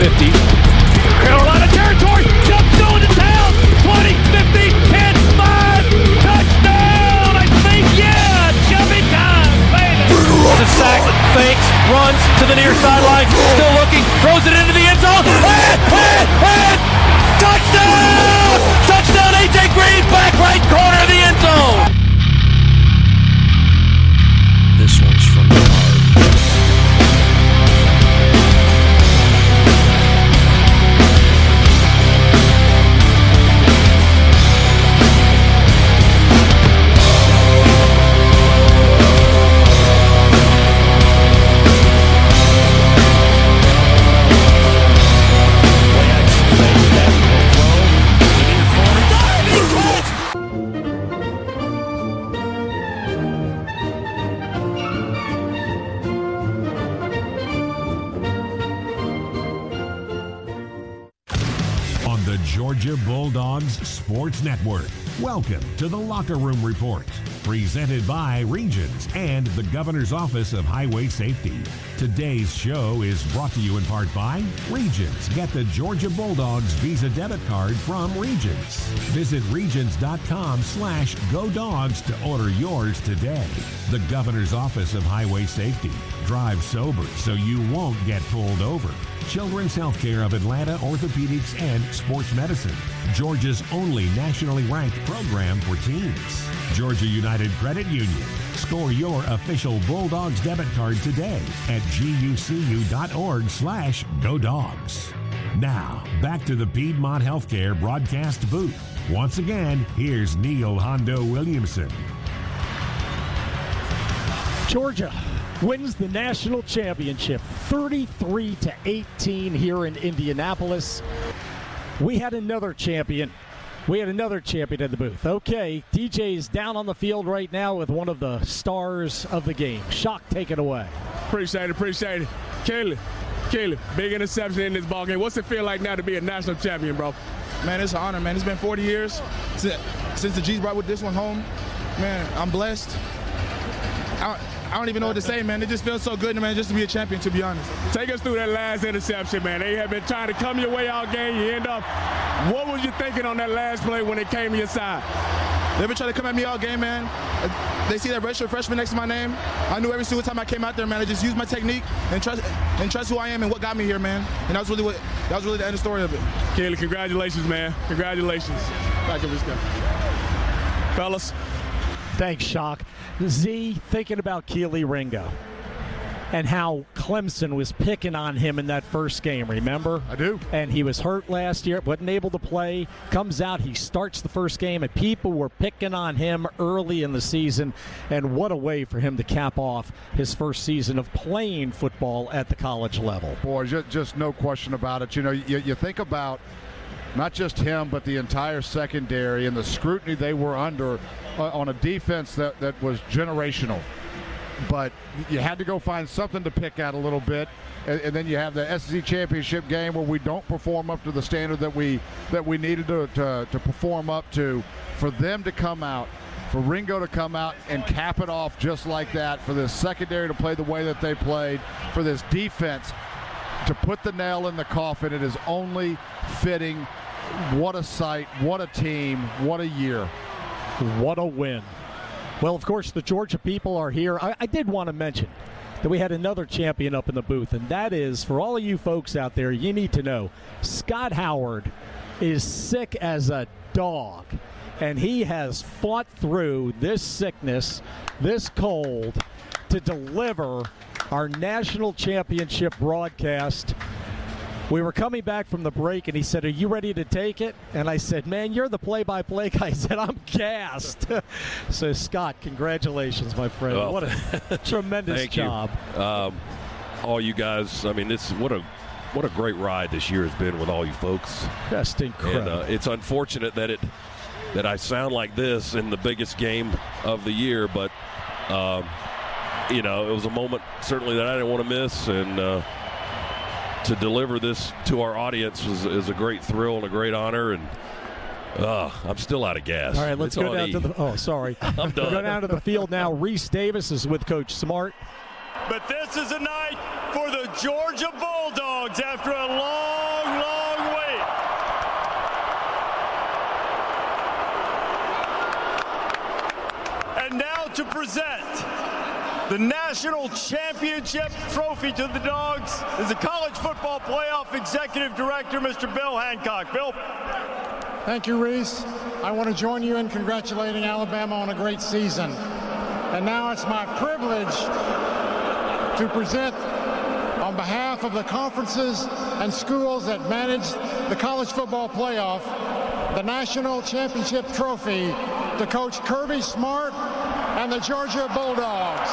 50. Carolina territory, jumps going to town. 20, 50, 10, 5, touchdown! I think, yeah, jumping time, baby. The sack, fakes, runs to the near sideline, still looking, throws it into the end zone. Touchdown! Touchdown, A.J. Green, back right corner of the end zone. This one's from the heart. Georgia Bulldogs Sports Network. Welcome to the Locker Room Report, presented by Regions and the Governor's Office of Highway Safety. Today's show is brought to you in part by Regions. Get the Georgia Bulldogs Visa debit card from Regions. Visit regions.com/GoDogs to order yours today. The Governor's Office of Highway Safety. Drive sober so you won't get pulled over. Children's Healthcare of Atlanta Orthopedics and Sports Medicine. Georgia's only nationally ranked program for teens. Georgia United Credit Union. Score your official Bulldogs debit card today at gucu.org/GoDogs. Now, back to the Piedmont Healthcare broadcast booth. Once again, here's Neil Hondo Williamson. Georgia wins the national championship 33-18 here in Indianapolis. We had another champion. We had another champion in the booth. Okay, DJ's down on the field right now with one of the stars of the game. Shock, take it away. Appreciate it. Caleb, big interception in this ball game. What's it feel like now to be a national champion, bro? Man, it's an honor, man. It's been 40 years since the G's brought with this one home. Man, I'm blessed. I don't even know what to say, man. It just feels so good, man, just to be a champion, to be honest. Take us through that last interception, man. They have been trying to come your way all game. You end up, what was you thinking on that last play when it came to your side? They've been trying to come at me all game, man. They see that redshirt freshman next to my name. I knew every single time I came out there, man, I just used my technique and trust who I am and what got me here, man. And that was really the end of the story of it. Kelly, congratulations, man. Congratulations. Back up this guy. Fellas. Thanks, Shock. Z, thinking about Keely Ringo and how Clemson was picking on him in that first game, remember? I do. And he was hurt last year, wasn't able to play, comes out, he starts the first game, and people were picking on him early in the season, and what a way for him to cap off his first season of playing football at the college level. Boy, just no question about it. You know, you think about not just him, but the entire secondary and the scrutiny they were under on a defense that was generational. But you had to go find something to pick at a little bit, and then you have the SEC championship game where we don't perform up to the standard that we needed to perform up to. For them to come out, for Ringo to come out and cap it off just like that, for this secondary to play the way that they played, for this defense to put the nail in the coffin, it is only fitting. What a sight, what a team, what a year. What a win. Well, of course, the Georgia people are here. I did want to mention that we had another champion up in the booth, and that is, for all of you folks out there, you need to know, Scott Howard is sick as a dog, and he has fought through this sickness, this cold, to deliver our national championship broadcast. We were coming back from the break, and he said, "Are you ready to take it?" And I said, "Man, you're the play-by-play guy." He said, "I'm gassed." So, Scott, congratulations, my friend. Oh, what a tremendous job. All you guys, I mean, what a great ride this year has been with all you folks. Just incredible. And it's unfortunate that I sound like this in the biggest game of the year, but, it was a moment certainly that I didn't want to miss, and to deliver this to our audience is a great thrill and a great honor, and I'm still out of gas. All right, let's go down to the – oh, sorry. I'm done. Go down to the field now. Reese Davis is with Coach Smart. But this is a night for the Georgia Bulldogs after a long long wait. And now to present the National Championship Trophy to the Dogs is the College Football Playoff Executive Director, Mr. Bill Hancock. Bill. Thank you, Reese. I want to join you in congratulating Alabama on a great season. And now it's my privilege to present, on behalf of the conferences and schools that manage the College Football Playoff, the National Championship Trophy to Coach Kirby Smart and the Georgia Bulldogs.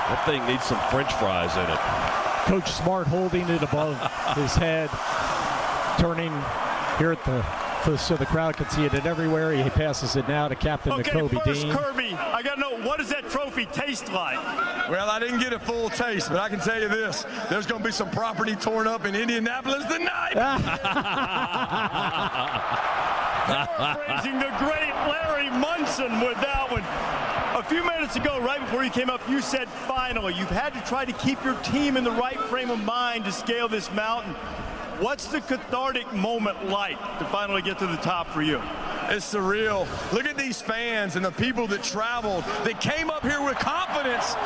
That thing needs some French fries in it. Coach Smart holding it above his head, turning here at so the crowd can see it everywhere. He passes it now to Captain Kobe Dean. Kirby, I got to know, what does that trophy taste like? Well, I didn't get a full taste, but I can tell you this. There's going to be some property torn up in Indianapolis tonight. Paraphrasing the great Larry Munson with that one. A few minutes ago, right before you came up, you said finally. You've had to try to keep your team in the right frame of mind to scale this mountain. What's the cathartic moment like to finally get to the top for you? It's surreal. Look at these fans and the people that traveled, that came up here with confidence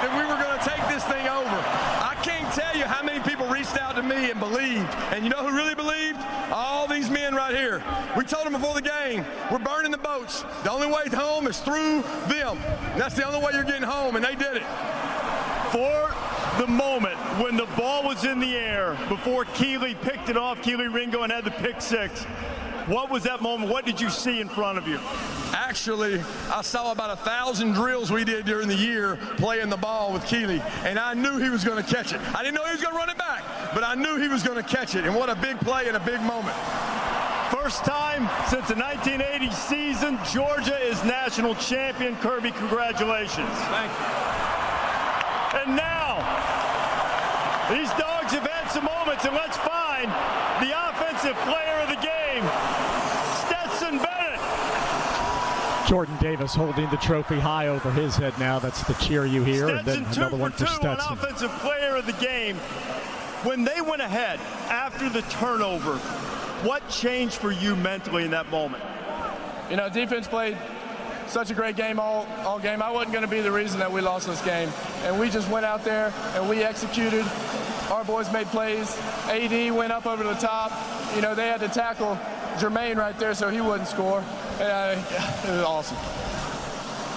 that we were going to take this thing over. I can't tell you how many people reached out to me and believed. And you know who really believed? All these men right here. We told them before the game, we're burning the boats. The only way home is through them. That's the only way you're getting home, and they did it. For the moment when the ball was in the air, before Keeley picked it off, Keeley Ringo, and had the pick six, what was that moment? What did you see in front of you? Actually, I saw about 1,000 drills we did during the year playing the ball with Keeley, and I knew he was going to catch it. I didn't know he was going to run it back, but I knew he was going to catch it, and what a big play and a big moment. First time since the 1980 season, Georgia is national champion. Kirby, congratulations. Thank you. And now, these Dogs have had some moments, and let's find the offensive player of the game, Stetson Bennett. Jordan Davis holding the trophy high over his head now. That's the cheer you hear. Stetson, and then another one for 2 for 2 Stetson. on offensive player of the game. When they went ahead after the turnover, what changed for you mentally in that moment? You know, defense played such a great game all game. I wasn't going to be the reason that we lost this game. And we just went out there and we executed. Our boys made plays. AD went up over the top. You know, they had to tackle Jermaine right there so he wouldn't score. It was awesome.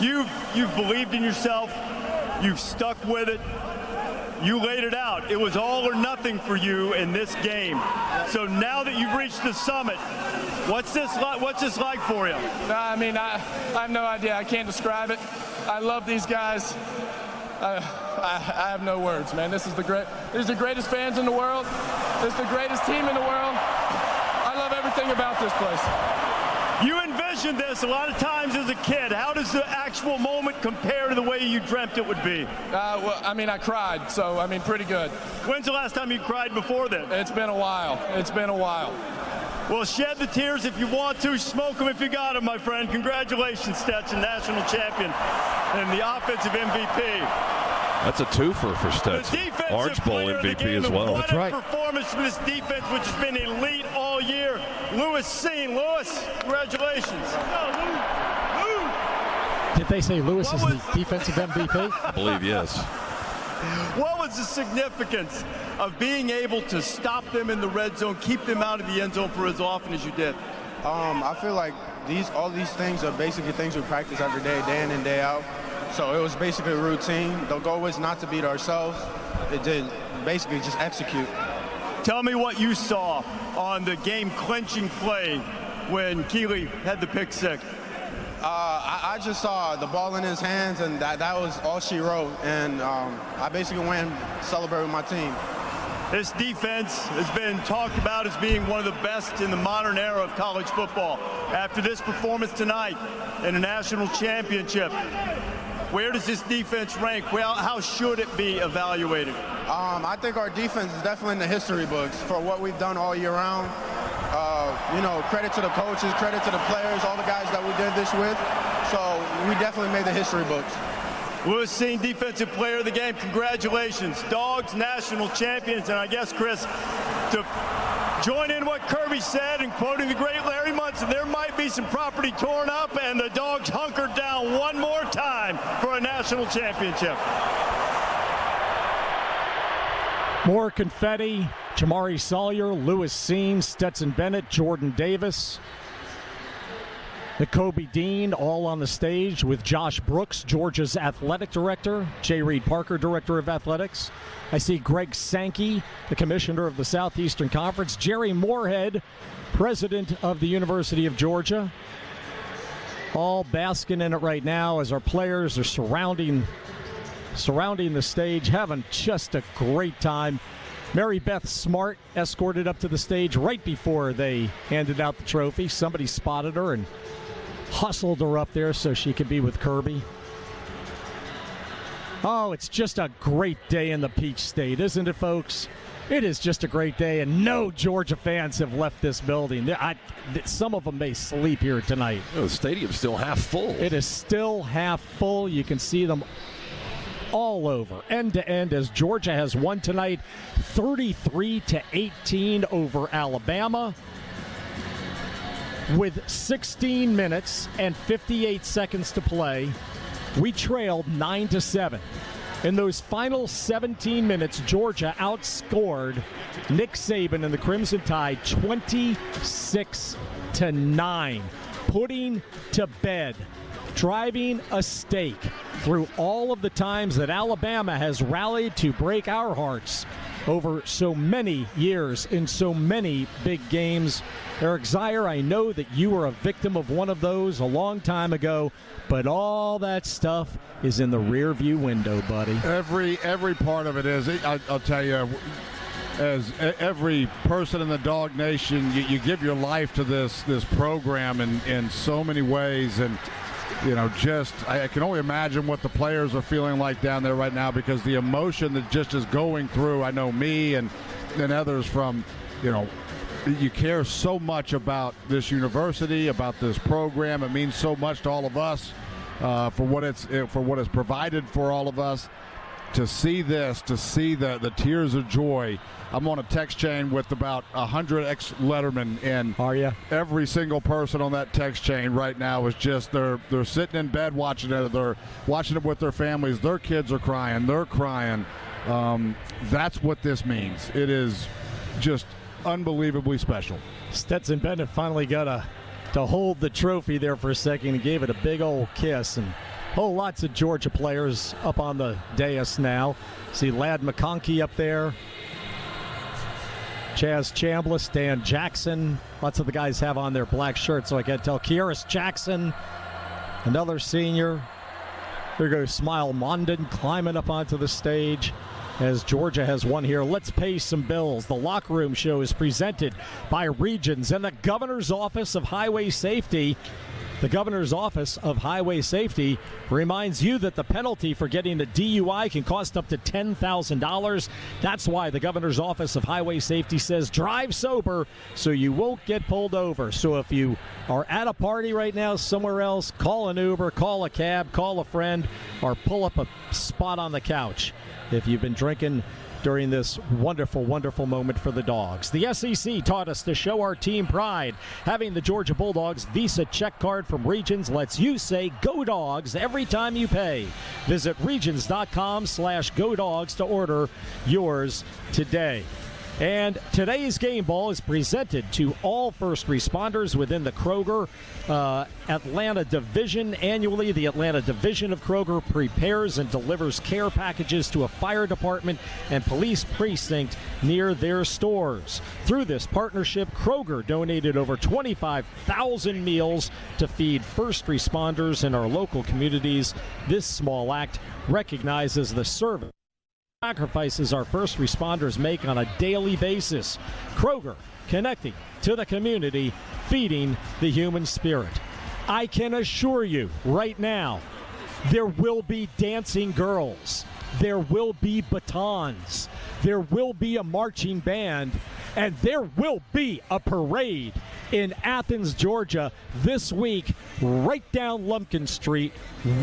You've believed in yourself. You've stuck with it. You laid it out. It was all or nothing for you in this game. So now that you've reached the summit, what's this like for you? I mean, I have no idea. I can't describe it. I love these guys. I have no words, man. These are the greatest fans in the world. This is the greatest team in the world. I love everything about this place. You envisioned this a lot of times as a kid. How does the actual moment compare to the way you dreamt it would be? Well, I mean, I cried, so, I mean, pretty good. When's the last time you cried before then? It's been a while. It's been a while. Well, shed the tears if you want to. Smoke them if you got them, my friend. Congratulations, Stetson, national champion and the offensive MVP. That's a twofer for Stetson. Orange Bowl MVP as well. That's right. What a performance for this defense, which has been elite all year. Lewis Seen. Lewis, congratulations. Did they say Lewis is the defensive MVP? I believe yes. What was the significance of being able to stop them in the red zone, keep them out of the end zone for as often as you did? I feel like all these things are basically things we practice every day, day in and day out. So it was basically a routine. The goal was not to beat ourselves. It did basically just execute. Tell me what you saw on the game-clinching play when Keeley had the pick six. I just saw the ball in his hands, and that was all she wrote. And I basically went and celebrated with my team. This defense has been talked about as being one of the best in the modern era of college football. After this performance tonight in a national championship, where does this defense rank? Well, how should it be evaluated? I think our defense is definitely in the history books for what we've done all year round. credit to the coaches, credit to the players, all the guys that we did this with. So we definitely made the history books. Lewis Seen, Defensive Player of the Game. Congratulations. Dogs, national champions. And I guess, Chris, to join in what Kirby said and quoting the great Larry Munson, there might be some property torn up and the Dogs hunkered down one more time for a national championship. More confetti. Jamari Sawyer, Lewis Seen, Stetson Bennett, Jordan Davis, Nakobe Dean, all on the stage with Josh Brooks, Georgia's athletic director, J. Reed Parker, director of athletics. I see Greg Sankey, the commissioner of the Southeastern Conference, Jerry Moorhead, president of the University of Georgia, all basking in it right now as our players are surrounding the stage, having just a great time. Mary Beth Smart escorted up to the stage right before they handed out the trophy. Somebody spotted her and hustled her up there so she could be with Kirby. Oh, it's just a great day in the Peach State, isn't it, folks? It is just a great day, and no Georgia fans have left this building. Some of them may sleep here tonight. The stadium's still half full. It is still half full. You can see them all over, end to end, as Georgia has won tonight 33-18 over Alabama with 16 minutes and 58 seconds to play. We trailed 9-7. In those final 17 minutes, Georgia outscored Nick Saban and the Crimson Tide 26-9, putting to bed, driving a stake through all of the times that Alabama has rallied to break our hearts over so many years in so many big games. Eric Zier, I know that you were a victim of one of those a long time ago, but all that stuff is in the rear-view window, buddy. Every part of it is. I'll tell you, as every person in the Dog Nation, you give your life to this program in so many ways, and I can only imagine what the players are feeling like down there right now, because the emotion that just is going through, I know me and others from, you care so much about this university, about this program. It means so much to all of us for what it's provided for all of us. To see this, to see the tears of joy. I'm on a text chain with about 100 ex-Lettermen, and are you? Every single person on that text chain right now is just they're sitting in bed watching it. They're watching it with their families. Their kids are crying. They're crying. That's what this means. It is just unbelievably special. Stetson Bennett finally got to hold the trophy there for a second and gave it a big old kiss. And lots of Georgia players up on the dais now. See Ladd McConkey up there, Chaz Chambliss, Dan Jackson. Lots of the guys have on their black shirts, so I can't tell. Kieris Jackson, another senior. There goes Smile Mondon climbing up onto the stage as Georgia has won here. Let's pay some bills. The Locker Room Show is presented by Regions and the Governor's Office of Highway Safety. The Governor's Office of Highway Safety reminds you that the penalty for getting a DUI can cost up to $10,000. That's why the Governor's Office of Highway Safety says drive sober so you won't get pulled over. So if you are at a party right now somewhere else, call an Uber, call a cab, call a friend, or pull up a spot on the couch if you've been drinking during this wonderful, wonderful moment for the Dogs. The SEC taught us to show our team pride. Having the Georgia Bulldogs Visa check card from Regions lets you say Go Dogs every time you pay. Visit regions.com/Go Dogs to order yours today. And today's game ball is presented to all first responders within the Kroger Atlanta Division. Annually, the Atlanta Division of Kroger prepares and delivers care packages to a fire department and police precinct near their stores. Through this partnership, Kroger donated over 25,000 meals to feed first responders in our local communities. This small act recognizes the service sacrifices our first responders make on a daily basis. Kroger, connecting to the community, feeding the human spirit. I can assure you right now, there will be dancing girls. There will be batons. There will be a marching band. And there will be a parade in Athens, Georgia this week, right down Lumpkin Street.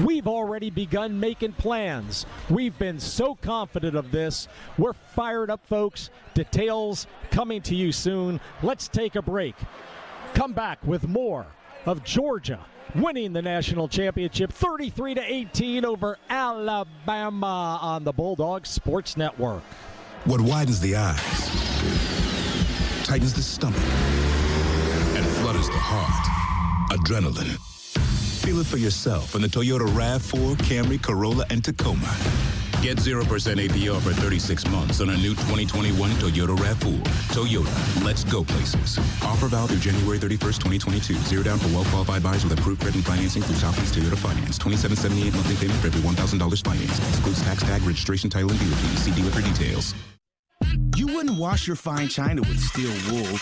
We've already begun making plans. We've been so confident of this. We're fired up, folks. Details coming to you soon. Let's take a break. Come back with more of Georgia winning the national championship 33-18 over Alabama on the Bulldogs Sports Network. What widens the eyes, tightens the stomach, and flutters the heart. Adrenaline. Feel it for yourself in the Toyota RAV4, Camry, Corolla, and Tacoma. Get 0% APR for 36 months on a new 2021 Toyota RAV4. Toyota, let's go places. Offer valid through January 31st, 2022. Zero down for well-qualified buyers with approved credit and financing through Southeast Toyota Finance. $27.78 monthly payment for every $1,000 finance. Excludes tax tag, registration, title, and dealer fees. See dealer for details. You wouldn't wash your fine china with steel wool.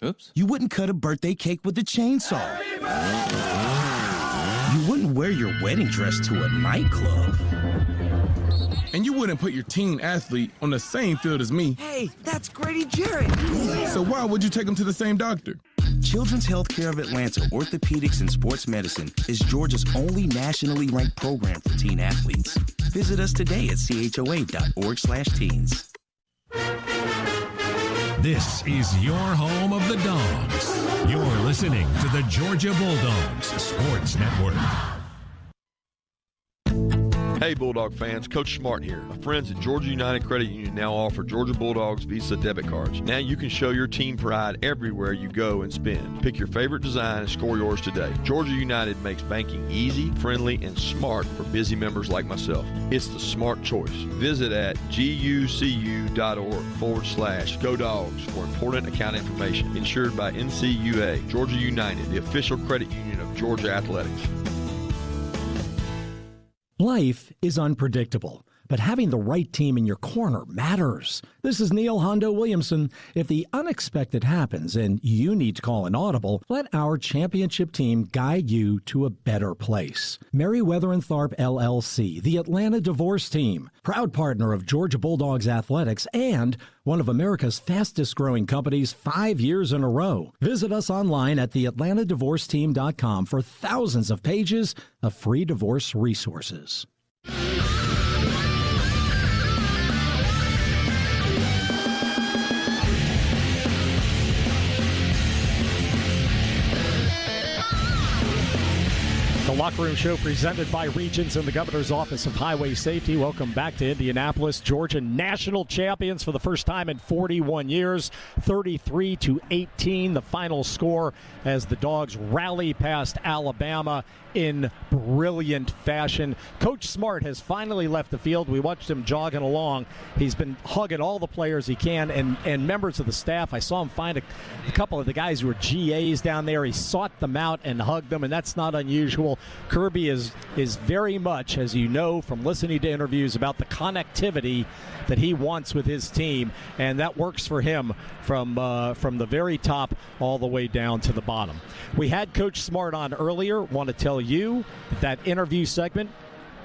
Oops. You wouldn't cut a birthday cake with a chainsaw. You wouldn't wear your wedding dress to a nightclub. And you wouldn't put your teen athlete on the same field as me. Hey, that's Grady Jarrett. So why would you take them to the same doctor? Children's Healthcare of Atlanta Orthopedics and Sports Medicine is Georgia's only nationally ranked program for teen athletes. Visit us today at choa.org/teens. This is your home of the Dogs. You're listening to the Georgia Bulldogs Sports Network. Hey Bulldog fans, Coach Smart here. My friends at Georgia United Credit Union now offer Georgia Bulldogs Visa debit cards. Now you can show your team pride everywhere you go and spend. Pick your favorite design and score yours today. Georgia United makes banking easy, friendly, and smart for busy members like myself. It's the smart choice. Visit at gucu.org/Go Dogs for important account information. Insured by NCUA. Georgia United, the official credit union of Georgia Athletics. Life is unpredictable, but having the right team in your corner matters. This is Neil Hondo Williamson. If the unexpected happens and you need to call an audible, let our championship team guide you to a better place. Meriwether & Tharp LLC, the Atlanta Divorce Team, proud partner of Georgia Bulldogs Athletics and one of America's fastest-growing companies 5 years in a row. Visit us online at theatlantadivorceteam.com for thousands of pages of free divorce resources. The Locker Room Show presented by Regions and the Governor's Office of Highway Safety. Welcome back to Indianapolis. Georgia national champions for the first time in 41 years. 33-18, the final score as the Dogs rally past Alabama in brilliant fashion. Coach Smart has finally left the field. We watched him jogging along. He's been hugging all the players he can and members of the staff. I saw him find a couple of the guys who were GAs down there. He sought them out and hugged them, and that's not unusual. Kirby is very much, as you know from listening to interviews, about the connectivity that he wants with his team, and that works for him from the very top all the way down to the bottom. We had Coach Smart on earlier. Want to tell you that interview segment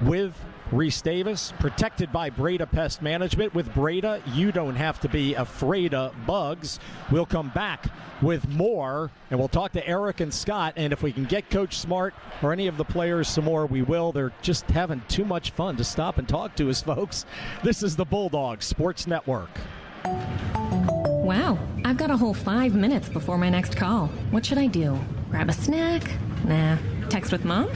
with Reese Davis, protected by Breda Pest Management. With Breda, you don't have to be afraid of bugs. We'll come back with more, and we'll talk to Eric and Scott, and if we can get Coach Smart or any of the players some more, we will. They're just having too much fun to stop and talk to us, folks. This is the Bulldogs Sports Network. Wow, I've got a whole 5 minutes before my next call. What should I do? Grab a snack? Nah. Text with Mom?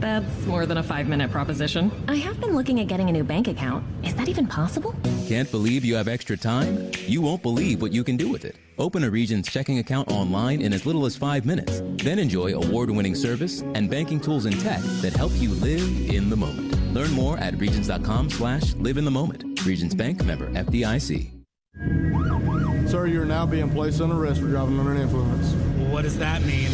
That's more than a 5-minute proposition. I have been looking at getting a new bank account. Is that even possible? Can't believe you have extra time? You won't believe what you can do with it. Open a Regions checking account online in as little as 5 minutes. Then enjoy award-winning service and banking tools and tech that help you live in the moment. Learn more at regions.com/live-in-the-moment. Regions Bank, member FDIC. Sir, you're now being placed on arrest for driving under an influence. What does that mean?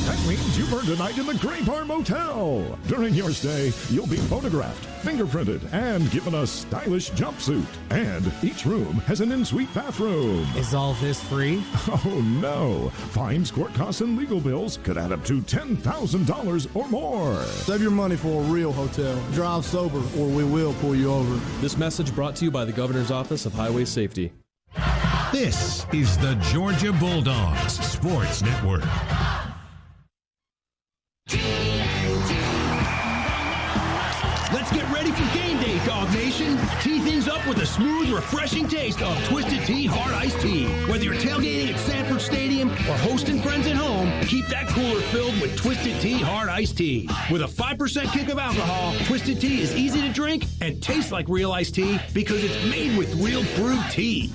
That means you've earned a night in the Great Bar Motel. During your stay, you'll be photographed, fingerprinted, and given a stylish jumpsuit. And each room has an en-suite bathroom. Is all this free? Oh, no. Fines, court costs, and legal bills could add up to $10,000 or more. Save your money for a real hotel. Drive sober, or we will pull you over. This message brought to you by the Governor's Office of Highway Safety. This is the Georgia Bulldogs Sports Network. Let's get ready for game day, Dog Nation. Tee things up with a smooth, refreshing taste of Twisted Tea Hard Iced Tea. Whether you're tailgating at Sanford Stadium or hosting friends at home, keep that cooler filled with Twisted Tea Hard Iced Tea. With a 5% kick of alcohol, Twisted Tea is easy to drink and tastes like real iced tea because it's made with real brewed tea.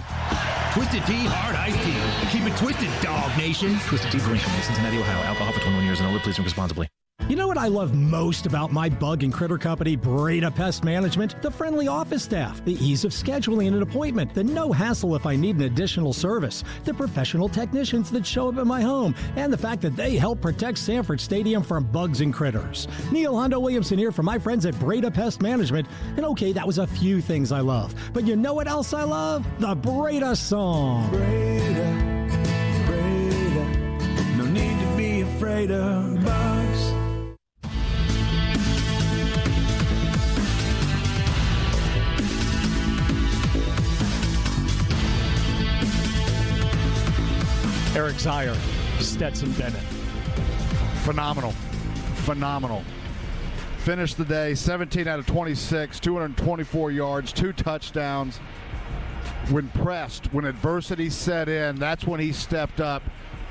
Twisted Tea Hard Iced Tea. Keep it twisted, Dog Nation. Twisted Tea brewing company, Cincinnati, Ohio. Alcohol for 21 years and older. Please drink responsibly. You know what I love most about my bug and critter company, Breda Pest Management? The friendly office staff, the ease of scheduling an appointment, the no hassle if I need an additional service, the professional technicians that show up at my home, and the fact that they help protect Sanford Stadium from bugs and critters. Neil Hondo Williamson here from my friends at Breda Pest Management. And okay, that was a few things I love. But you know what else I love? The Breda song. Breda, Breda, no need to be afraid of bugs. Eric Zier, Stetson Bennett. Phenomenal. Finished the day 17 out of 26, 224 yards, 2 touchdowns. When pressed, when adversity set in, that's when he stepped up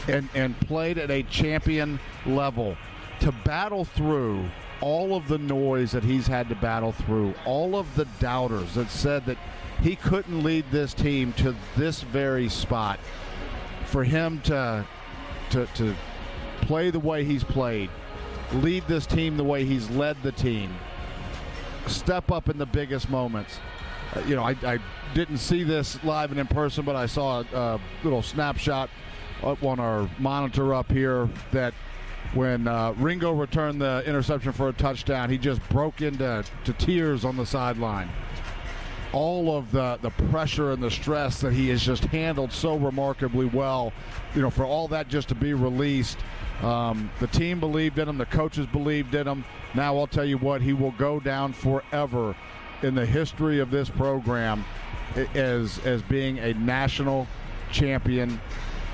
and played at a champion level. To battle through all of the noise that he's had to battle through, all of the doubters that said that he couldn't lead this team to this very spot, for him to play the way he's played, lead this team the way he's led the team, step up in the biggest moments. I didn't see this live and in person, but I saw a little snapshot up on our monitor up here that when Ringo returned the interception for a touchdown, he just broke into tears on the sideline. All of the pressure and the stress that he has just handled so remarkably well, for all that just to be released. The team believed in him. The coaches believed in him. Now I'll tell you what, he will go down forever in the history of this program as being a national champion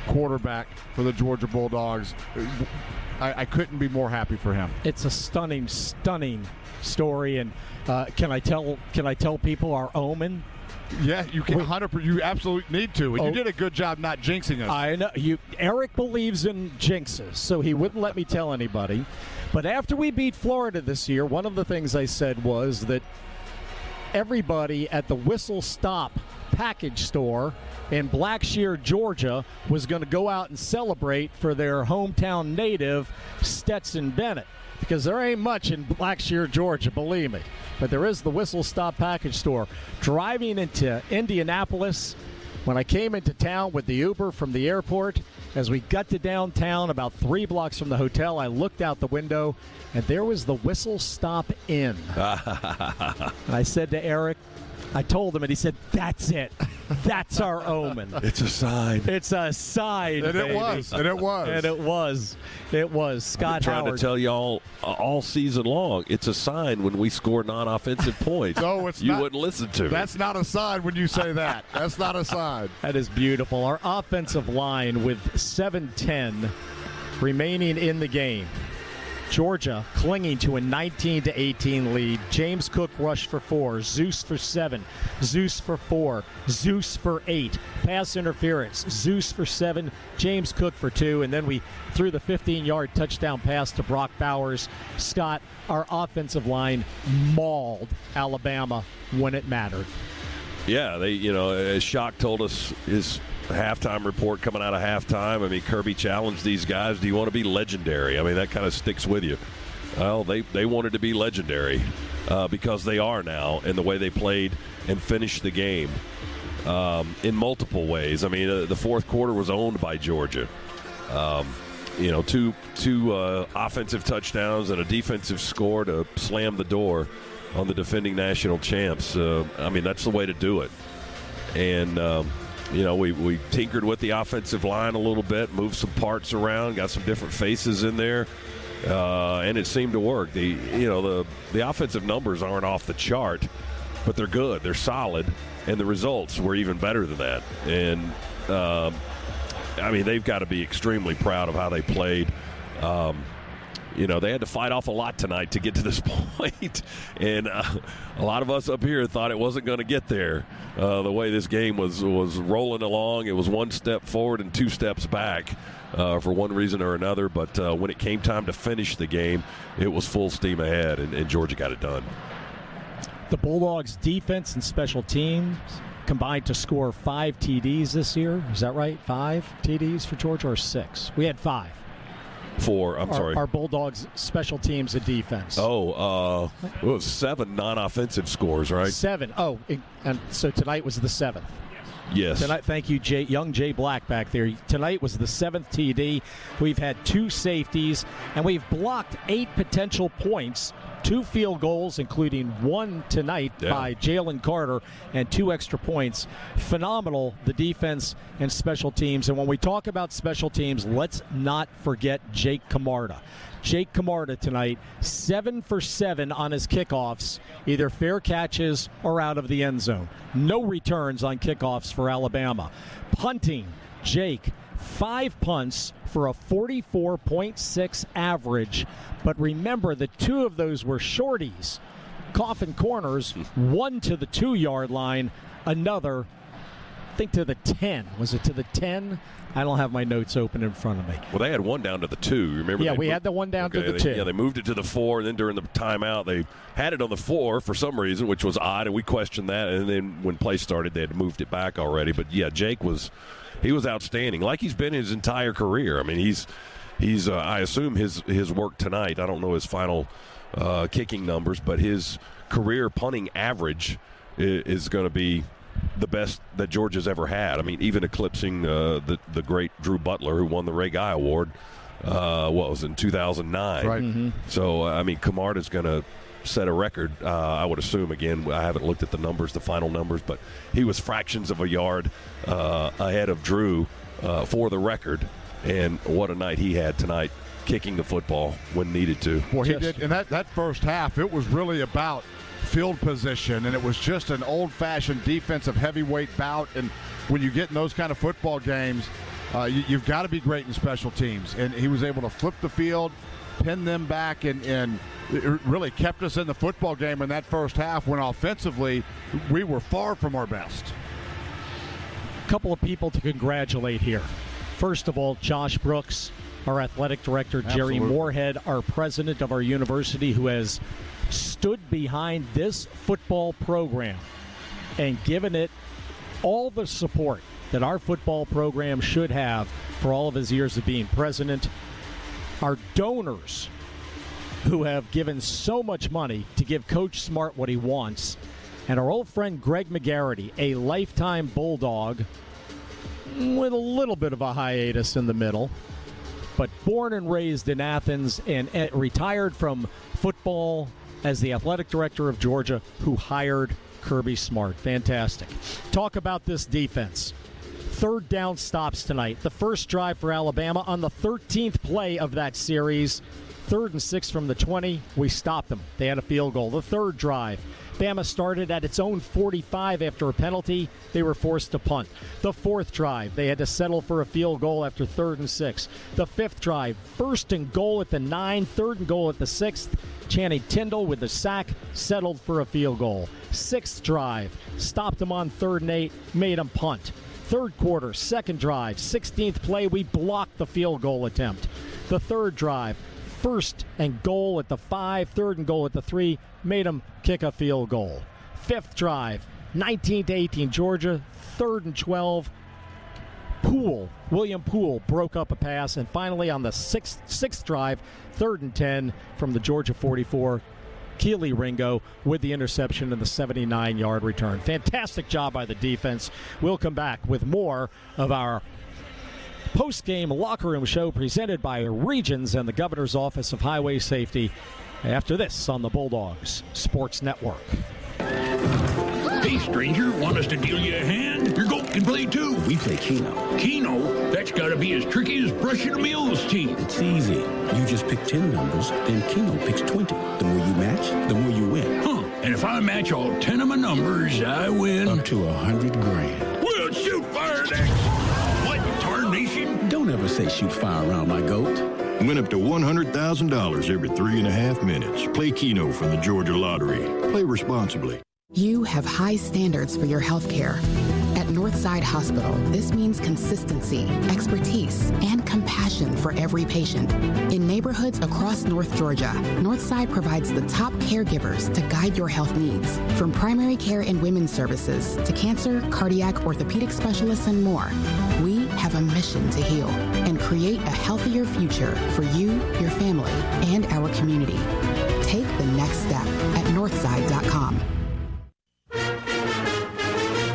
quarterback for the Georgia Bulldogs. I couldn't be more happy for him. It's a stunning story, and can I tell people our omen? Yeah, you can. 100%. You absolutely need to. And you did a good job not jinxing us. I know. Eric believes in jinxes, so he wouldn't let me tell anybody. But after we beat Florida this year, one of the things I said was that everybody at the Whistle Stop package store in Blackshear, Georgia, was going to go out and celebrate for their hometown native, Stetson Bennett. Because there ain't much in Blackshear, Georgia, believe me. But there is the Whistle Stop package store. Driving into Indianapolis, when I came into town with the Uber from the airport, as we got to downtown, about 3 blocks from the hotel, I looked out the window, and there was the Whistle Stop Inn. And I said to Eric, I told him, and he said, "That's it. That's our omen." It's a sign. It's a sign, and baby. It was. And it was. And it was. It was. Scott I've been trying Howard. to tell you all season long, it's a sign when we score non-offensive points. No, it's you not. wouldn't listen to me. That's not a sign when you say that. That's not a sign. That is beautiful. Our offensive line with 7:10 remaining in the game. Georgia clinging to a 19-18 lead. James Cook rushed for 4, Zeus for 7, Zeus for 4, Zeus for 8. Pass interference, Zeus for 7, James Cook for 2, and then we threw the 15-yard touchdown pass to Brock Bowers. Scott, our offensive line mauled Alabama when it mattered. Yeah, as Shock told us his halftime report coming out of halftime, I mean, Kirby challenged these guys, do you want to be legendary? I mean, that kind of sticks with you. Well, they wanted to be legendary because they are now in the way they played and finished the game in multiple ways. I mean, the fourth quarter was owned by Georgia. Two offensive touchdowns and a defensive score to slam the door on the defending national champs. I mean, that's the way to do it. And we tinkered with the offensive line a little bit, moved some parts around, got some different faces in there, and it seemed to work. The offensive numbers aren't off the chart, but they're good. They're solid, and the results were even better than that. And, I mean, they've got to be extremely proud of how they played. You know, they had to fight off a lot tonight to get to this point. And a lot of us up here thought it wasn't going to get there. The way this game was rolling along, it was one step forward and 2 steps back for one reason or another. But when it came time to finish the game, it was full steam ahead, and Georgia got it done. The Bulldogs' defense and special teams combined to score 5 TDs this year. Is that right? 5 TDs for Georgia, or 6? We had 5. Sorry. Our Bulldogs' special teams and defense. It was 7 non-offensive scores, right? 7. Oh, and so tonight was the 7th. Yes. Tonight, thank you, young Jay Black back there. Tonight was the 7th TD. We've had 2 safeties, and we've blocked 8 potential points, 2 field goals, including 1 tonight by Jalen Carter, and 2 extra points. Phenomenal, the defense and special teams. And when we talk about special teams, let's not forget Jake Camarda. Jake Camarda tonight, 7 for 7 on his kickoffs, either fair catches or out of the end zone. No returns on kickoffs for Alabama. Punting, Jake, 5 punts for a 44.6 average. But remember that 2 of those were shorties, coffin corners, 1 to the 2-yard line, another, I think, to the 10. Was it to the 10? I don't have my notes open in front of me. Well, they had one down to the 2. Remember? Yeah, we had the one down to the 2. Yeah, they moved it to the 4, and then during the timeout, they had it on the 4 for some reason, which was odd, and we questioned that. And then when play started, they had moved it back already. But yeah, Jake was outstanding, like he's been his entire career. I mean, he's I assume his work tonight. I don't know his final kicking numbers, but his career punting average is going to be the best that Georgia's ever had. I mean, even eclipsing the great Drew Butler, who won the Ray Guy Award, in 2009. Right. Mm-hmm. So, I mean, Camarda's going to set a record, I would assume. Again, I haven't looked at the numbers, the final numbers, but he was fractions of a yard ahead of Drew for the record. And what a night he had tonight, kicking the football when needed to. Well, he did. And that first half, it was really about field position, and it was just an old-fashioned defensive heavyweight bout. And when you get in those kind of football games, you've got to be great in special teams. And he was able to flip the field, pin them back, and it really kept us in the football game in that first half when offensively we were far from our best. A couple of people to congratulate here. First of all, Josh Brooks, our athletic director, Jerry Moorhead, our president of our university, who has stood behind this football program and given it all the support that our football program should have for all of his years of being president. Our donors, who have given so much money to give Coach Smart what he wants, and our old friend Greg McGarity, a lifetime Bulldog with a little bit of a hiatus in the middle, but born and raised in Athens and retired from football as the athletic director of Georgia, who hired Kirby Smart. Fantastic. Talk about this defense. 3rd down stops tonight. The first drive for Alabama on the 13th play of that series. 3rd and 6 from the 20. We stopped them. They had a field goal. The 3rd drive, Bama started at its own 45 after a penalty. They were forced to punt. The 4th drive, they had to settle for a field goal after 3rd and 6. The 5th drive, 1st and goal at the 9, 3rd and goal at the 6th. Channing Tindall with the sack, settled for a field goal. 6th drive, stopped them on 3rd and 8, made them punt. 3rd quarter, 2nd drive, 16th play, we blocked the field goal attempt. The 3rd drive, 1st and goal at the 5, 3rd and goal at the 3, made them kick a field goal. 5th drive, 19-18 Georgia, 3rd and 12. William Poole broke up a pass, and finally on the sixth drive, 3rd and 10 from the Georgia 44, Keely Ringo with the interception and the 79-yard return. Fantastic job by the defense. We'll come back with more of our post-game locker room show presented by Regions and the Governor's Office of Highway Safety after this on the Bulldogs Sports Network. Hey, stranger, want us to deal you a hand? Your goat can play too. We play Keno. Keno? That's got to be as tricky as brushing a mule's teeth. It's easy. You just pick 10 numbers, then Keno picks 20. The more you match, the more you win. Huh. And if I match all 10 of my numbers, I win Up to $100,000. We'll shoot fire next. What, tarnation? Don't ever say shoot fire around my goat. Win up to $100,000 every 3.5 minutes. Play Keno from the Georgia Lottery. Play responsibly. You have high standards for your health care. At Northside Hospital, this means consistency, expertise, and compassion for every patient. In neighborhoods across North Georgia, Northside provides the top caregivers to guide your health needs. From primary care and women's services to cancer, cardiac, orthopedic specialists, and more, we have a mission to heal and create a healthier future for you, your family, and our community. Take the next step at northside.com.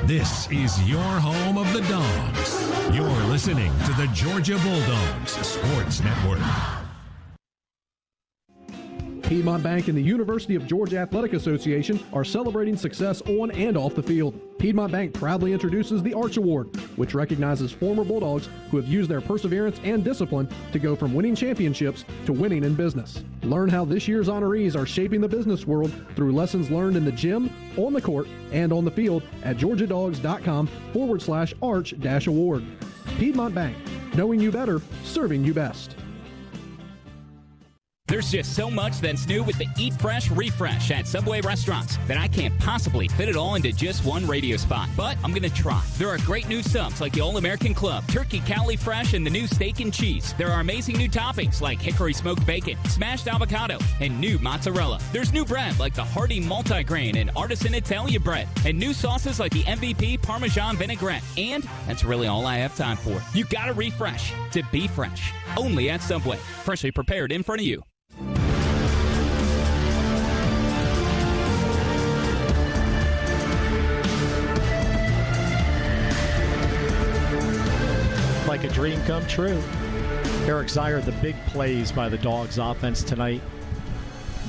This is your home of the Dogs. You're listening to the Georgia Bulldogs Sports Network. Piedmont Bank and the University of Georgia Athletic Association are celebrating success on and off the field. Piedmont Bank proudly introduces the Arch Award, which recognizes former Bulldogs who have used their perseverance and discipline to go from winning championships to winning in business. Learn how this year's honorees are shaping the business world through lessons learned in the gym, on the court, and on the field at georgiadogs.com/arch-award. Piedmont Bank, knowing you better, serving you best. There's just so much that's new with the Eat Fresh Refresh at Subway restaurants that I can't possibly fit it all into just one radio spot. But I'm going to try. There are great new subs like the All-American Club, Turkey Cali Fresh, and the new Steak and Cheese. There are amazing new toppings like hickory smoked bacon, smashed avocado, and new mozzarella. There's new bread like the hearty multigrain and artisan Italia bread, and new sauces like the MVP Parmesan vinaigrette. And that's really all I have time for. You got to refresh to be fresh. Only at Subway. Freshly prepared in front of you. Like a dream come true. Eric Zier, the big plays by the Dogs offense tonight.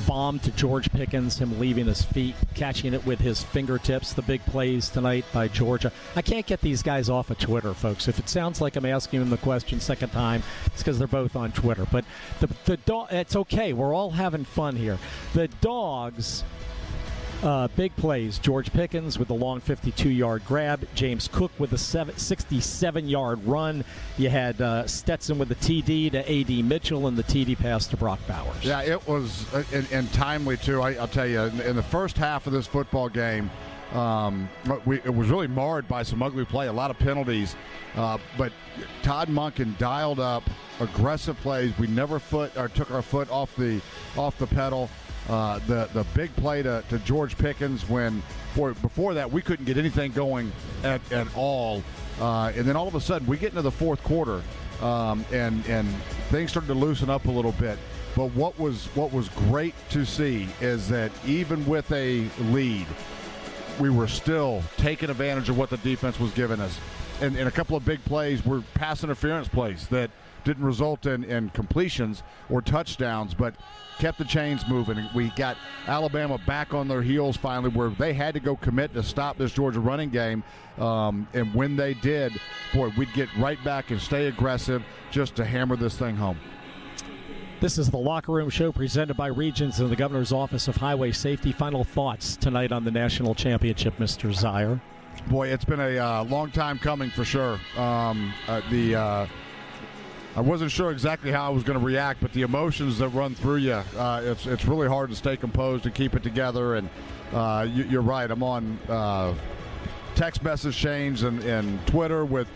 Bomb to George Pickens, him leaving his feet, catching it with his fingertips. The big plays tonight by Georgia. I can't get these guys off of Twitter, folks. If it sounds like I'm asking them the question second time, it's because they're both on Twitter. But it's okay. We're all having fun here. The Dogs... big plays. George Pickens with the long 52-yard grab. James Cook with the 67-yard run. You had Stetson with the TD to A.D. Mitchell and the TD pass to Brock Bowers. Yeah, it was and timely, too. I'll tell you, in the first half of this football game, it was really marred by some ugly play, a lot of penalties. But Todd Monken dialed up aggressive plays. We never took our foot off the pedal. The big play to George Pickens when before that we couldn't get anything going at all, and then all of a sudden we get into the fourth quarter and things started to loosen up a little bit. But what was great to see is that even with a lead, we were still taking advantage of what the defense was giving us, and a couple of big plays were pass interference plays that didn't result in completions or touchdowns, but kept the chains moving. We got Alabama back on their heels finally, where they had to go commit to stop this Georgia running game. And when they did, boy, we'd get right back and stay aggressive just to hammer this thing home. This is the Locker Room Show presented by Regions and the Governor's Office of Highway Safety. Final thoughts tonight on the national championship, Mr. Zier. Boy, it's been a long time coming for sure. I wasn't sure exactly how I was going to react, but the emotions that run through you, it's really hard to stay composed and keep it together. And you're right. I'm on text message chains and Twitter with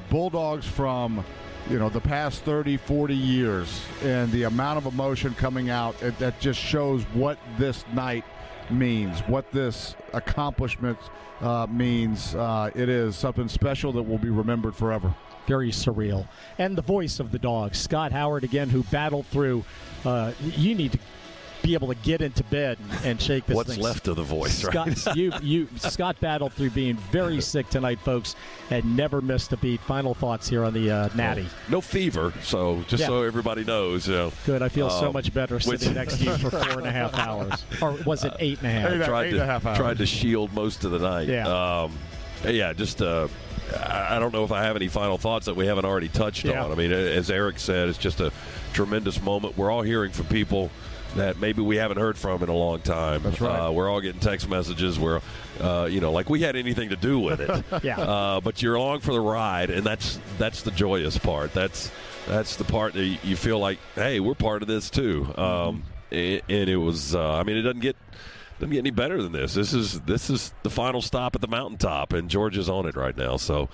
Bulldogs from the past 30, 40 years, and the amount of emotion coming out, that just shows what this night means, what this accomplishment means. It is something special that will be remembered forever. Very surreal. And the voice of the Dogs, Scott Howard, again, who battled through. You need to be able to get into bed and shake this What's thing. Left of the voice, right? Scott battled through being very sick tonight, folks, and never missed a beat. Final thoughts here on the Natty. No fever, so so everybody knows. Good. I feel so much better sitting next to you for 4.5 hours. Or was it 8.5? 8.5 hours. Tried to shield most of the night. Yeah. I don't know if I have any final thoughts that we haven't already touched on. I mean, as Eric said, it's just a tremendous moment. We're all hearing from people that maybe we haven't heard from in a long time. That's right. We're all getting text messages where, like we had anything to do with it. Yeah. But you're along for the ride, and that's the joyous part. That's the part that you feel like, hey, we're part of this too. And it was. It doesn't get any better than this. This is the final stop at the mountaintop, and Georgia's on it right now. So.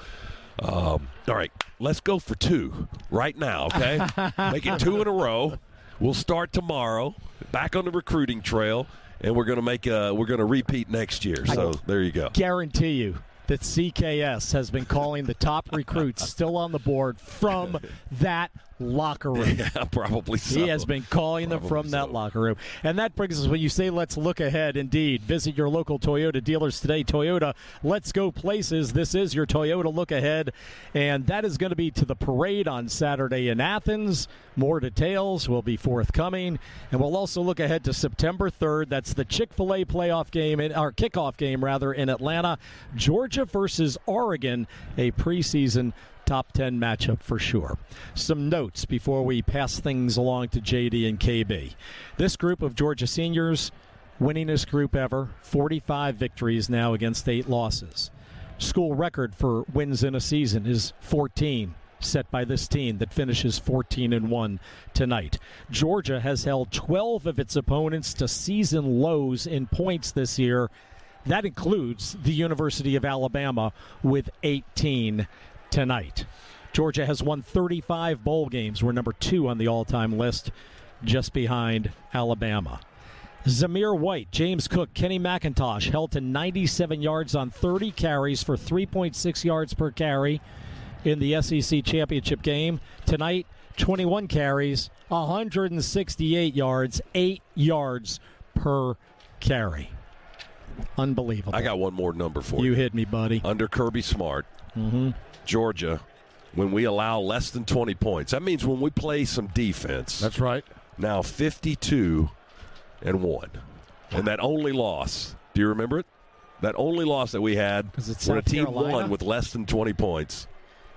All right, let's go for 2 right now, okay? Make it 2 in a row. We'll start tomorrow, back on the recruiting trail, and we're going to repeat next year. So there you go. Guarantee you that CKS has been calling the top recruits still on the board from that locker room. Yeah, probably so. He has been calling them from that locker room. And that brings us, when you say let's look ahead, indeed, visit your local Toyota dealers today. Toyota, let's go places. This is your Toyota look ahead, and that is going to be to the parade on Saturday in Athens. More details will be forthcoming, and we'll also look ahead to September 3rd. That's the Chick-fil-A playoff game, our kickoff game, rather, in Atlanta. Georgia versus Oregon, a preseason top 10 matchup for sure. Some notes before we pass things along to JD and KB. This group of Georgia seniors, winningest group ever, 45 victories now against 8 losses. School record for wins in a season is 14, set by this team that finishes 14-1 tonight. Georgia has held 12 of its opponents to season lows in points this year. That includes the University of Alabama with 18 tonight. Georgia has won 35 bowl games. We're number 2 on the all-time list, just behind Alabama. Zamir White, James Cook, Kenny McIntosh held to 97 yards on 30 carries for 3.6 yards per carry in the SEC championship game. Tonight, 21 carries, 168 yards, 8 yards per carry. Unbelievable. I got one more number for you. You hit me, buddy. Under Kirby Smart, Georgia, when we allow less than 20 points, that means when we play some defense. That's right. Now 52-1. And that only loss, do you remember it? That only loss that we had when a team won with less than 20 points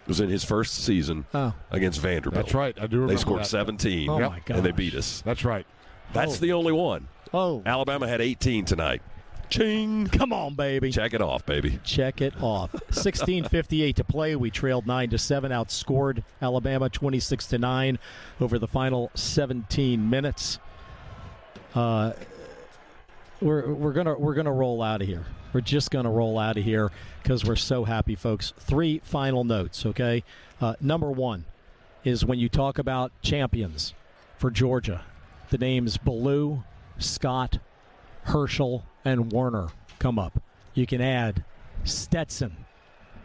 was in his first season against Vanderbilt. That's right. I do remember They scored that. 17, Oh my gosh. and they beat us. That's right. That's the only one. Oh. Alabama had 18 tonight. Ching. Come on, baby. Check it off, baby. Check it off. 16:58 to play. We trailed 9-7, outscored Alabama 26-9 over the final 17 minutes. We're gonna roll out of here. We're just gonna roll out of here because we're so happy, folks. 3 final notes, okay? Number 1 is when you talk about champions for Georgia, the names Ballou, Scott, Herschel, and Werner come up. You can add Stetson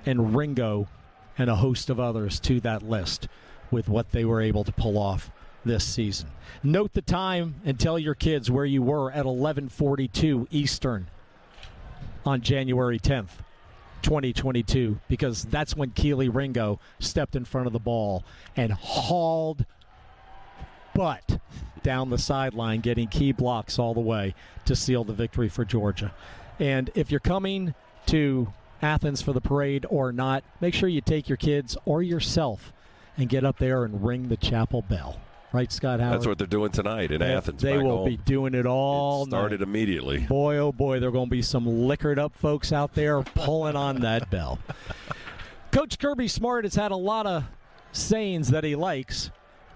and Ringo and a host of others to that list with what they were able to pull off this season. Note the time and tell your kids where you were at 11:42 Eastern on January 10th, 2022, because that's when Keely Ringo stepped in front of the ball and hauled butt down the sideline, getting key blocks all the way to seal the victory for Georgia. And if you're coming to Athens for the parade or not, make sure you take your kids or yourself and get up there and ring the chapel bell. Right, Scott Howard? That's what they're doing tonight in Athens. They will home. be doing it all It started night. immediately. Boy, oh boy, there are going to be some liquored up folks out there pulling on that bell. Coach Kirby Smart has had a lot of sayings that he likes.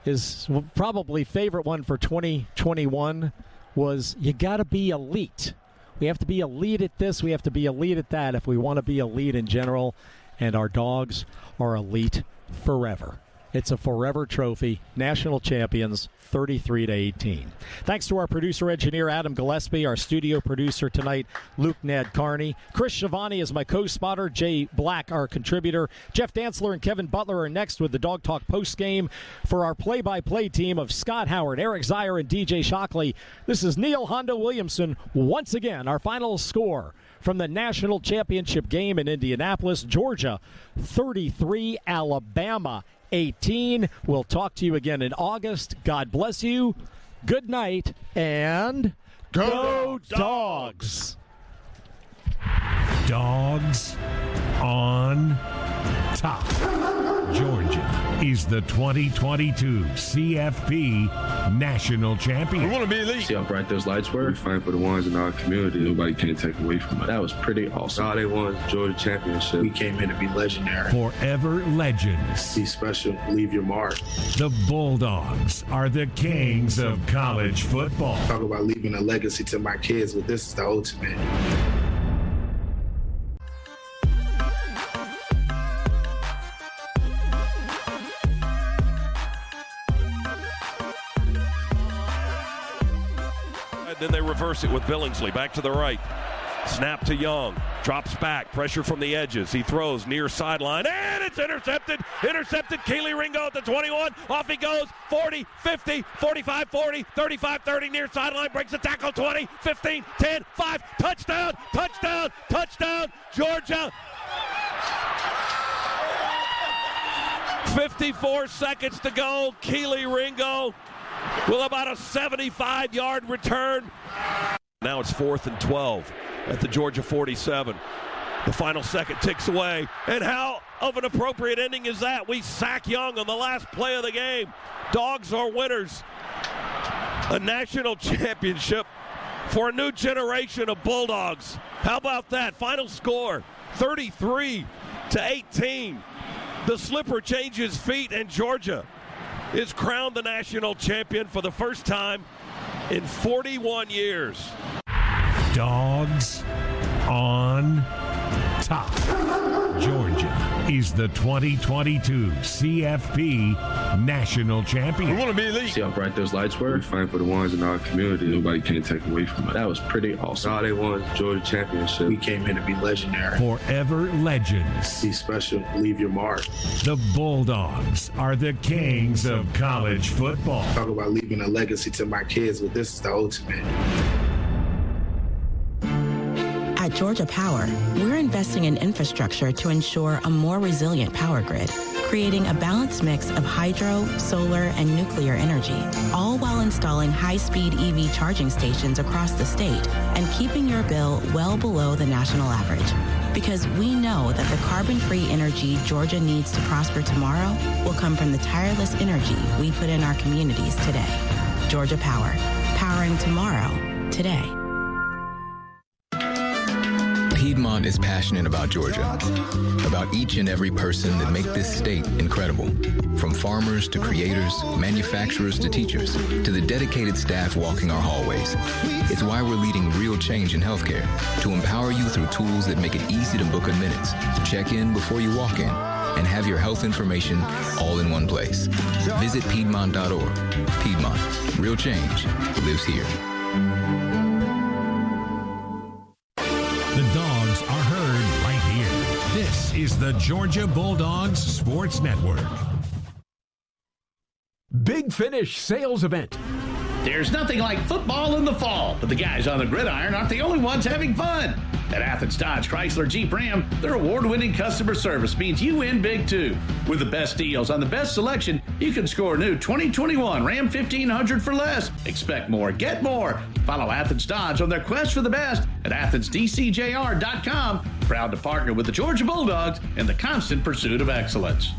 His probably favorite one for 2021 was, you got to be elite. We have to be elite at this. We have to be elite at that if we want to be elite in general. And our dogs are elite forever. It's a forever trophy. National champions, 33-18. Thanks to our producer-engineer, Adam Gillespie, our studio producer tonight, Luke Nadkarni. Chris Schiavone is my co-spotter. Jay Black, our contributor. Jeff Dantzler and Kevin Butler are next with the Dog Talk postgame. For our play-by-play team of Scott Howard, Eric Zier, and DJ Shockley, this is Neil Hondo Williamson. Once again, our final score from the national championship game in Indianapolis, Georgia, 33, Alabama 18. We'll talk to you again in August. God bless you. Good night, and go Dogs! Dogs on top. Georgia. is the 2022 CFP National Champion. We want to be elite. See how bright those lights were? We fight for the ones in our community. Nobody can take away from it. That was pretty awesome. All they won was Georgia championship. We came here to be legendary. Forever legends. Be special. Leave your mark. The Bulldogs are the kings of college football. Talk about leaving a legacy to my kids, but this is the ultimate. Then they reverse it with Billingsley. Back to the right. Snap to Young. Drops back. Pressure from the edges. He throws near sideline. And it's intercepted. Intercepted. Keely Ringo at the 21. Off he goes. 40, 50, 45, 40, 35, 30. Near sideline. Breaks the tackle. 20, 15, 10, 5. Touchdown. Touchdown. Touchdown. Georgia. 54 seconds to go. Keely Ringo with about a 75-yard return. Now it's 4th and 12 at the Georgia 47. The final second ticks away. And how of an appropriate ending is that? We sack Young on the last play of the game. Dogs are winners. A national championship for a new generation of Bulldogs. How about that? Final score, 33-18. The slipper changes feet, and Georgia is crowned the national champion for the first time in 41 years. Dogs on top. Georgia is the 2022 CFP National Champion. We want to be elite. See how bright those lights were? We fight for the ones in our community. Nobody can take away from it. That was pretty awesome. All they won was Georgia championship. We came here to be legendary. Forever legends. Be special. Leave your mark. The Bulldogs are the kings of college football. Talk about leaving a legacy to my kids, but this is the ultimate. At Georgia Power, we're investing in infrastructure to ensure a more resilient power grid, creating a balanced mix of hydro, solar, and nuclear energy, all while installing high-speed EV charging stations across the state and keeping your bill well below the national average. Because we know that the carbon-free energy Georgia needs to prosper tomorrow will come from the tireless energy we put in our communities today. Georgia Power, powering tomorrow, today. Piedmont is passionate about Georgia, about each and every person that make this state incredible. From farmers to creators, manufacturers to teachers, to the dedicated staff walking our hallways. It's why we're leading real change in healthcare, to empower you through tools that make it easy to book in minutes, check in before you walk in, and have your health information all in one place. Visit Piedmont.org. Piedmont, real change lives here. The Dogs are heard right here. This is the Georgia Bulldogs Sports Network. Big Finish sales event. There's nothing like football in the fall, but the guys on the gridiron aren't the only ones having fun. At Athens Dodge Chrysler Jeep Ram, their award-winning customer service means you win big too. With the best deals on the best selection, you can score a new 2021 Ram 1500 for less. Expect more, get more. Follow Athens Dodge on their quest for the best at athensdcjr.com. Proud to partner with the Georgia Bulldogs in the constant pursuit of excellence.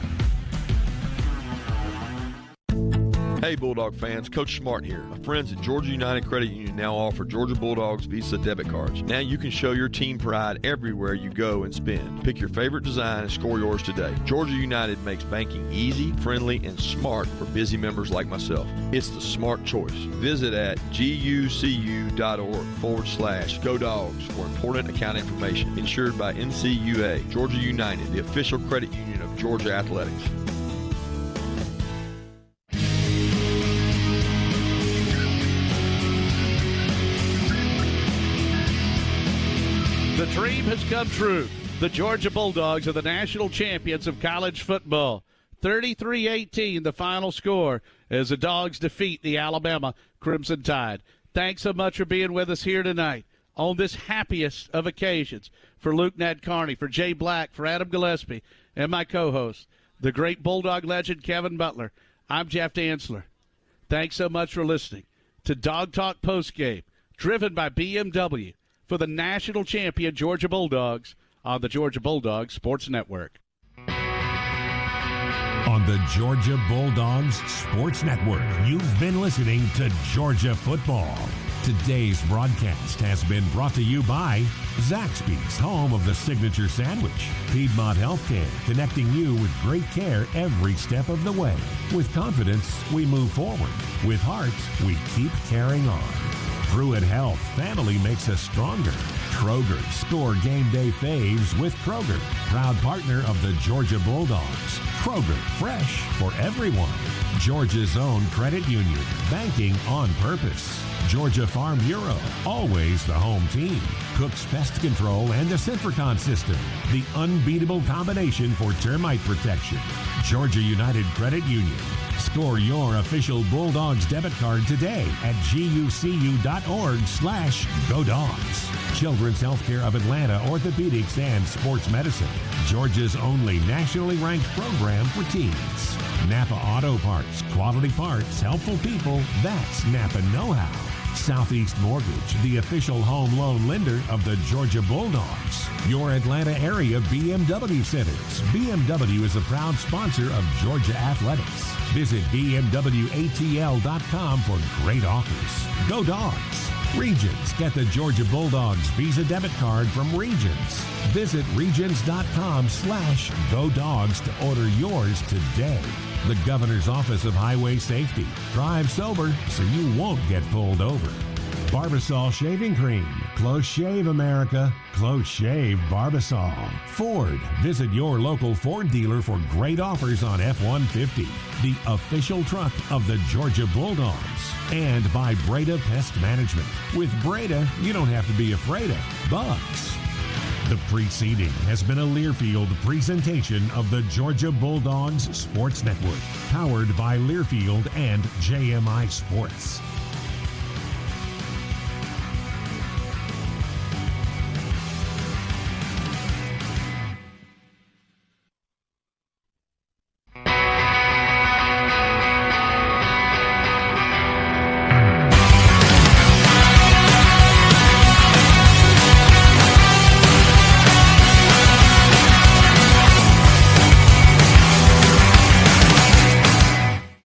Hey Bulldog fans, Coach Smart here. My friends at Georgia United Credit Union now offer Georgia Bulldogs Visa debit cards. Now you can show your team pride everywhere you go and spend. Pick your favorite design and score yours today. Georgia United makes banking easy, friendly, and smart for busy members like myself. It's the smart choice. Visit at gucu.org/Go Dogs for important account information. Insured by NCUA. Georgia United, the official credit union of Georgia Athletics. The dream has come true. The Georgia Bulldogs are the national champions of college football. 33-18 the final score as the Dogs defeat the Alabama Crimson Tide. Thanks so much for being with us here tonight on this happiest of occasions. For Luke Nadkarni, for Jay Black, for Adam Gillespie, and my co-host, the great Bulldog legend Kevin Butler, I'm Jeff Dantzler. Thanks so much for listening to Dog Talk Postgame, driven by BMW, for the national champion Georgia Bulldogs on the Georgia Bulldogs Sports Network. On on the Georgia Bulldogs Sports Network. You've been listening to Georgia Football. Today's broadcast has been brought to you by Zaxby's, home of the signature sandwich. Piedmont Healthcare, connecting you with great care every step of the way. With confidence, we move forward. With heart, we keep carrying on. Pruitt Health, family makes us stronger. Kroger, score game day faves with Kroger. Proud partner of the Georgia Bulldogs. Kroger, fresh for everyone. Georgia's own credit union, banking on purpose. Georgia Farm Bureau, always the home team. Cook's Pest Control and the Synfricon system, the unbeatable combination for termite protection. Georgia United Credit Union. Score your official Bulldogs debit card today at gucu.org/GoDogs. Children's Healthcare of Atlanta Orthopedics and Sports Medicine, Georgia's only nationally ranked program for teens. Napa Auto Parts, quality parts, helpful people, that's Napa know-how. Southeast Mortgage, the official home loan lender of the Georgia Bulldogs. Your Atlanta area BMW centers. BMW is a proud sponsor of Georgia Athletics. Visit BMWATL.com for great offers. Go Dogs. Regions. Get the Georgia Bulldogs Visa debit card from Regions. Visit regions.com/GoDogs to order yours today. The Governor's Office of Highway Safety. Drive sober so you won't get pulled over. Barbasol Shaving Cream. Close shave, America. Close shave Barbasol. Ford. Visit your local Ford dealer for great offers on F-150, the official truck of the Georgia Bulldogs. And by Breda Pest Management. With Breda, you don't have to be afraid of bugs. The preceding has been a Learfield presentation of the Georgia Bulldogs Sports Network, powered by Learfield and JMI Sports.